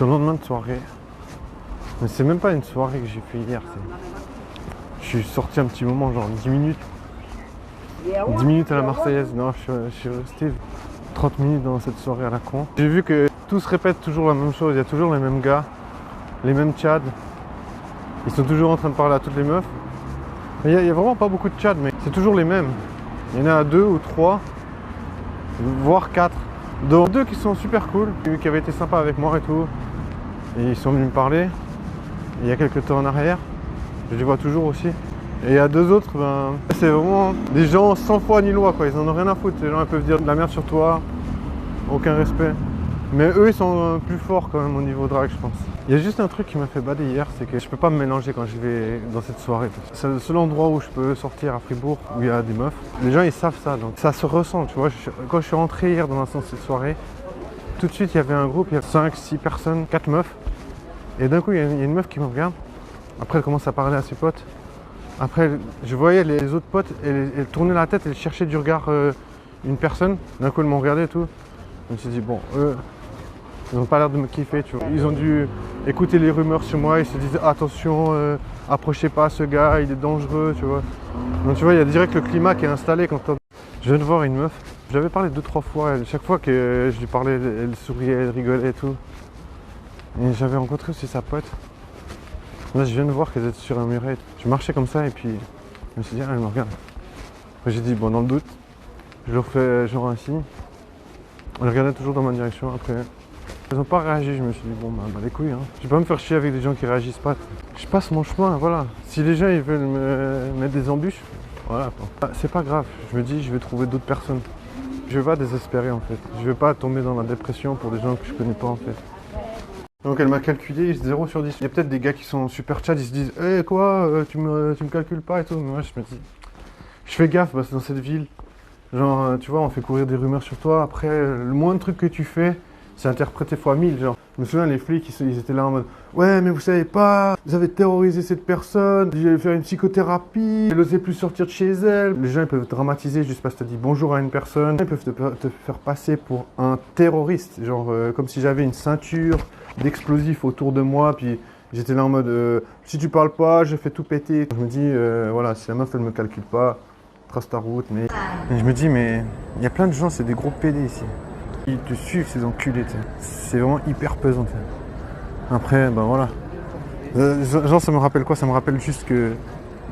suis au lendemain de soirée. Mais c'est même pas une soirée que j'ai fait hier. Je suis sorti un petit moment, genre 10 minutes. 10 minutes à la Marseillaise. Non, je suis resté 30 minutes dans cette soirée à la con. J'ai vu que tout se répète toujours la même chose. Il y a toujours les mêmes gars, les mêmes tchads. Ils sont toujours en train de parler à toutes les meufs. Il y a vraiment pas beaucoup de tchads, mais c'est toujours les mêmes. Il y en a 2 ou 3, voire 4. Dont 2 qui sont super cool, qui avaient été sympas avec moi et tout. Et ils sont venus me parler. Il y a quelques temps en arrière. Je les vois toujours aussi. Et il y a 2 autres, ben, c'est vraiment des gens sans foi ni loi, quoi. Ils en ont rien à foutre. Les gens ils peuvent dire de la merde sur toi, aucun respect. Mais eux, ils sont plus forts quand même au niveau drague, je pense. Il y a juste un truc qui m'a fait bader hier, c'est que je peux pas me mélanger quand je vais dans cette soirée. C'est le seul endroit où je peux sortir à Fribourg, où il y a des meufs. Les gens, ils savent ça, donc ça se ressent, tu vois. Quand je suis rentré hier dans cette soirée, tout de suite, il y avait un groupe, il y a 5, 6 personnes, 4 meufs. Et d'un coup, il y a une meuf qui me regarde. Après, elle commence à parler à ses potes. Après, je voyais les autres potes, elle tournait la tête, elle cherchait du regard une personne. D'un coup, elle m'ont regardé et tout. Je me suis dit, bon, eux, ils n'ont pas l'air de me kiffer, tu vois. Ils ont dû écouter les rumeurs sur moi, ils se disaient, attention, approchez pas ce gars, il est dangereux, tu vois. Donc tu vois, il y a direct le climat qui est installé quand je viens de voir une meuf. Je lui avais parlé 2-3 fois, chaque fois que je lui parlais, elle souriait, elle rigolait et tout. Et j'avais rencontré aussi sa pote. Là, je viens de voir qu'elle était sur un muret. Je marchais comme ça et puis je me suis dit, ah, elle me regarde. Après, j'ai dit, bon, dans le doute, je leur fais genre un signe. Elle regardait toujours dans ma direction. Après, elles n'ont pas réagi. Je me suis dit, bon, bah les couilles. Hein. Je vais pas me faire chier avec des gens qui réagissent pas. Je passe mon chemin, voilà. Si les gens ils veulent me mettre des embûches, voilà. C'est pas grave. Je me dis, je vais trouver d'autres personnes. Je vais pas désespérer en fait. Je vais pas tomber dans la dépression pour des gens que je connais pas en fait. Donc elle m'a calculé 0 sur 10. Il y a peut-être des gars qui sont super tchad, ils se disent hey, quoi, tu me calcules pas et tout. Mais moi je me dis, je fais gaffe parce que dans cette ville, genre tu vois, on fait courir des rumeurs sur toi. Après, le moindre truc que tu fais, c'est interprété fois 1000. Genre, je me souviens, les flics, ils étaient là en mode ouais, mais vous savez pas, vous avez terrorisé cette personne, j'allais faire une psychothérapie, elle n'osait plus sortir de chez elle. Les gens ils peuvent dramatiser juste parce que tu dis bonjour à une personne. Ils peuvent te faire passer pour un terroriste, genre comme si j'avais une ceinture d'explosifs autour de moi, puis j'étais là en mode si tu parles pas, je fais tout péter. Je me dis voilà, si la meuf elle me calcule pas, trace ta route. Mais et je me dis mais il y a plein de gens, c'est des gros PD ici. Ils te suivent ces enculés, c'est vraiment hyper pesant. T'sais. Après ben voilà. Genre ça me rappelle quoi? Ça me rappelle juste que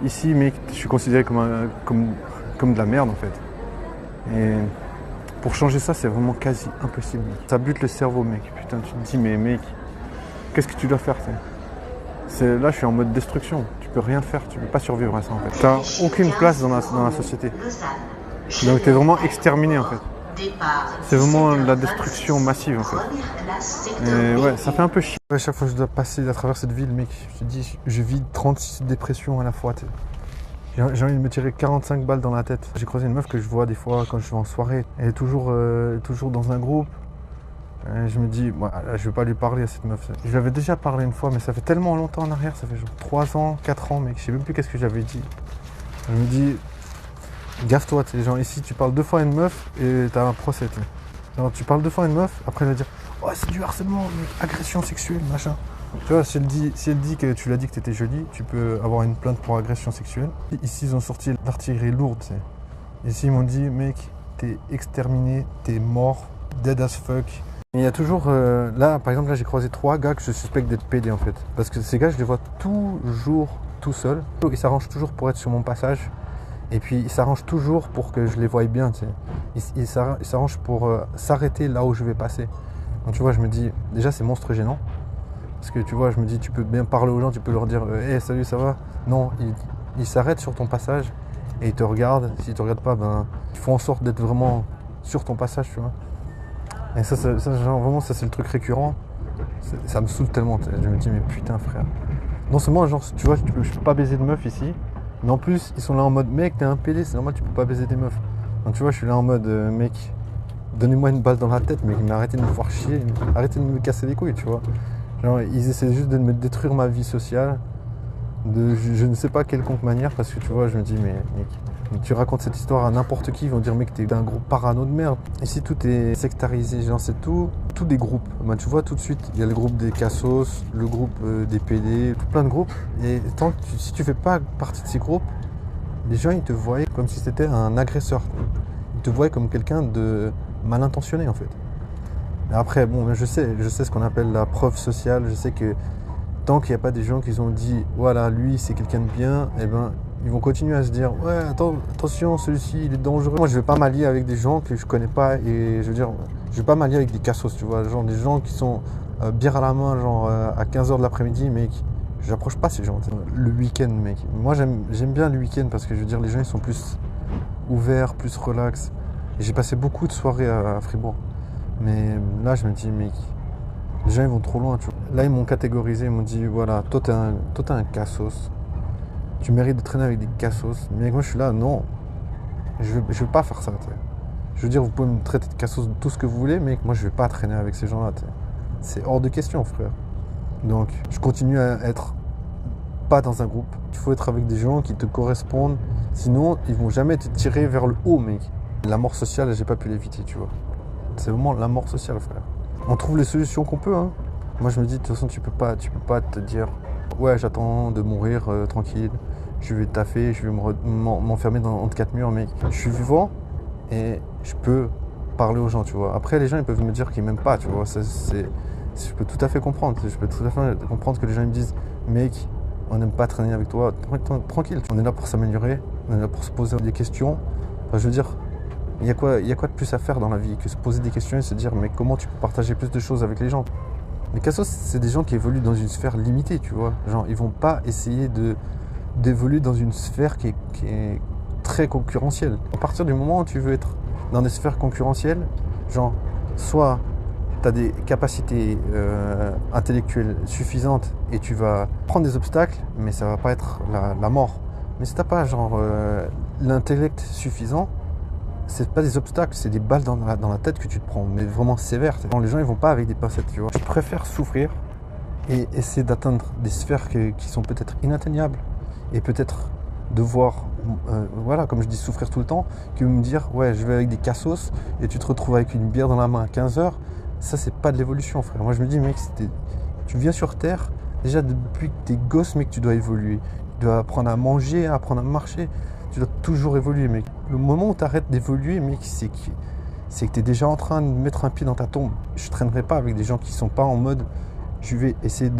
ici mec, je suis considéré comme de la merde en fait. Et pour changer ça, c'est vraiment quasi impossible. Ça bute le cerveau, mec. Putain, tu te dis, mais mec, qu'est-ce que tu dois faire là, je suis en mode destruction. Tu peux rien faire, tu peux pas survivre à ça, en fait. T'as aucune place dans la société. Donc t'es vraiment exterminé, en fait. C'est vraiment de la destruction massive, en fait. Et ouais, ça fait un peu chier. À chaque fois que je dois passer à travers cette ville, mec, je te dis, je vis 36 dépressions à la fois, J'ai envie de me tirer 45 balles dans la tête. J'ai croisé une meuf que je vois des fois quand je vais en soirée. Elle est toujours dans un groupe. Et je me dis, je vais pas lui parler à cette meuf. Je lui avais déjà parlé une fois, mais ça fait tellement longtemps en arrière. Ça fait genre 3 ans, 4 ans, mec. Je sais même plus qu'est-ce que j'avais dit. Je me dis, gaffe-toi, genre ici, tu parles 2 fois à une meuf et t'as un procès. Genre, tu parles 2 fois à une meuf, après elle va dire, oh, c'est du harcèlement, mec, agression sexuelle, machin. Tu vois, si elle dit que tu l'as dit que t'étais jolie, tu peux avoir une plainte pour agression sexuelle. Ici, ils ont sorti l'artillerie lourde, Ici, ils m'ont dit, mec, t'es exterminé, t'es mort, dead as fuck. Et il y a toujours, là, par exemple, là, j'ai croisé 3 gars que je suspecte d'être PD, en fait. Parce que ces gars, je les vois toujours tout seuls. Ils s'arrangent toujours pour être sur mon passage. Et puis, ils s'arrangent toujours pour que je les voie bien, Ils s'arrangent pour s'arrêter là où je vais passer. Donc, tu vois, je me dis, déjà, c'est monstre gênant. Parce que tu vois, je me dis, tu peux bien parler aux gens, tu peux leur dire hey, salut, ça va? Non, ils s'arrêtent sur ton passage et ils te regardent. S'ils te regardent pas, ben, ils font en sorte d'être vraiment sur ton passage, tu vois. Et ça genre, vraiment, ça c'est le truc récurrent. Ça me saoule tellement. Je me dis, mais putain, frère. Non seulement, genre, tu vois, je peux pas baiser de meufs ici, mais en plus, ils sont là en mode, mec, t'es un PD, c'est normal, tu peux pas baiser des meufs. Donc tu vois, je suis là en mode, mec, donnez-moi une balle dans la tête, mec, mais arrêtez de me faire chier, arrêtez de me casser les couilles, tu vois. Genre, ils essaient juste de me détruire ma vie sociale de je ne sais pas quelconque manière parce que tu vois, je me dis, mais mec, tu racontes cette histoire à n'importe qui, ils vont dire, mec, t'es un gros parano de merde. Ici, tout est sectarisé, genre, c'est tout tous des groupes. Ben, tu vois tout de suite, il y a le groupe des cassos, le groupe des PD, tout plein de groupes. Et si tu fais pas partie de ces groupes, les gens ils te voyaient comme si c'était un agresseur. Ils te voyaient comme quelqu'un de mal intentionné en fait. Et après, bon, je sais ce qu'on appelle la preuve sociale. Je sais que tant qu'il n'y a pas des gens qui ont dit voilà, lui c'est quelqu'un de bien, eh ben ils vont continuer à se dire ouais, attention, celui-ci il est dangereux. Moi je vais pas m'allier avec des gens que je connais pas, et je veux dire, je vais pas m'allier avec des cassos, tu vois, genre des gens qui sont bière à la main, genre à 15h de l'après-midi, mec. J'approche pas ces gens. Le week-end, mec. Moi j'aime bien le week-end parce que je veux dire, les gens ils sont plus ouverts, plus relax. Et j'ai passé beaucoup de soirées à Fribourg. Mais là je me dis, mec, les gens ils vont trop loin, tu vois. Là ils m'ont catégorisé, ils m'ont dit voilà, toi t'es un cassos. Tu mérites de traîner avec des cassos. Mais moi je suis là, non. Je veux pas faire ça, t'sais. Je veux dire, vous pouvez me traiter de cassos tout ce que vous voulez, mais moi je vais pas traîner avec ces gens-là, t'sais. C'est hors de question, frère. Donc je continue à être pas dans un groupe. Il faut être avec des gens qui te correspondent. Sinon, ils vont jamais te tirer vers le haut, mec. La mort sociale, j'ai pas pu l'éviter, tu vois. C'est vraiment la mort sociale, frère. On trouve les solutions qu'on peut, hein. Moi je me dis, de toute façon, tu peux pas te dire ouais, j'attends de mourir tranquille, je vais taffer, je vais m'enfermer entre quatre murs, mec. Je suis vivant et je peux parler aux gens, tu vois. Après, les gens, ils peuvent me dire qu'ils m'aiment pas, tu vois. Je peux tout à fait comprendre. Je peux tout à fait comprendre que les gens ils me disent mec, on n'aime pas traîner avec toi. Tranquille, on est là pour s'améliorer, on est là pour se poser des questions. Enfin, je veux dire, il y a quoi de plus à faire dans la vie que se poser des questions et se dire mais comment tu peux partager plus de choses avec les gens. Les cassos, c'est des gens qui évoluent dans une sphère limitée, tu vois. Genre, ils vont pas essayer d'évoluer dans une sphère qui est très concurrentielle. À partir du moment où tu veux être dans des sphères concurrentielles, genre, soit tu as des capacités intellectuelles suffisantes et tu vas prendre des obstacles, mais ça va pas être la mort. Mais si t'as pas, genre, l'intellect suffisant, c'est pas des obstacles, c'est des balles dans la tête que tu te prends, mais vraiment sévères. Les gens ils vont pas avec des pincettes, tu vois. Je préfère souffrir et essayer d'atteindre des sphères qui sont peut-être inatteignables et peut-être devoir, voilà, comme je dis, souffrir tout le temps, que me dire ouais, je vais avec des cassos et tu te retrouves avec une bière dans la main à 15h. Ça, c'est pas de l'évolution, frère. Moi je me dis, mec, tu viens sur Terre, déjà depuis que t'es gosse, mec, tu dois évoluer. Tu dois apprendre à manger, apprendre à marcher. Tu dois toujours évoluer, mec. Le moment où tu arrêtes d'évoluer, mec, c'est que tu es déjà en train de mettre un pied dans ta tombe. Je traînerai pas avec des gens qui sont pas en mode je vais essayer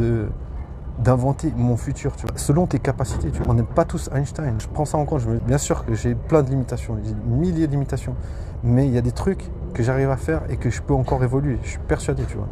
d'inventer mon futur, tu vois, selon tes capacités, tu vois. On n'est pas tous Einstein. Je prends ça en compte. Bien sûr que j'ai plein de limitations, j'ai milliers de limitations, mais il y a des trucs que j'arrive à faire et que je peux encore évoluer. Je suis persuadé, tu vois.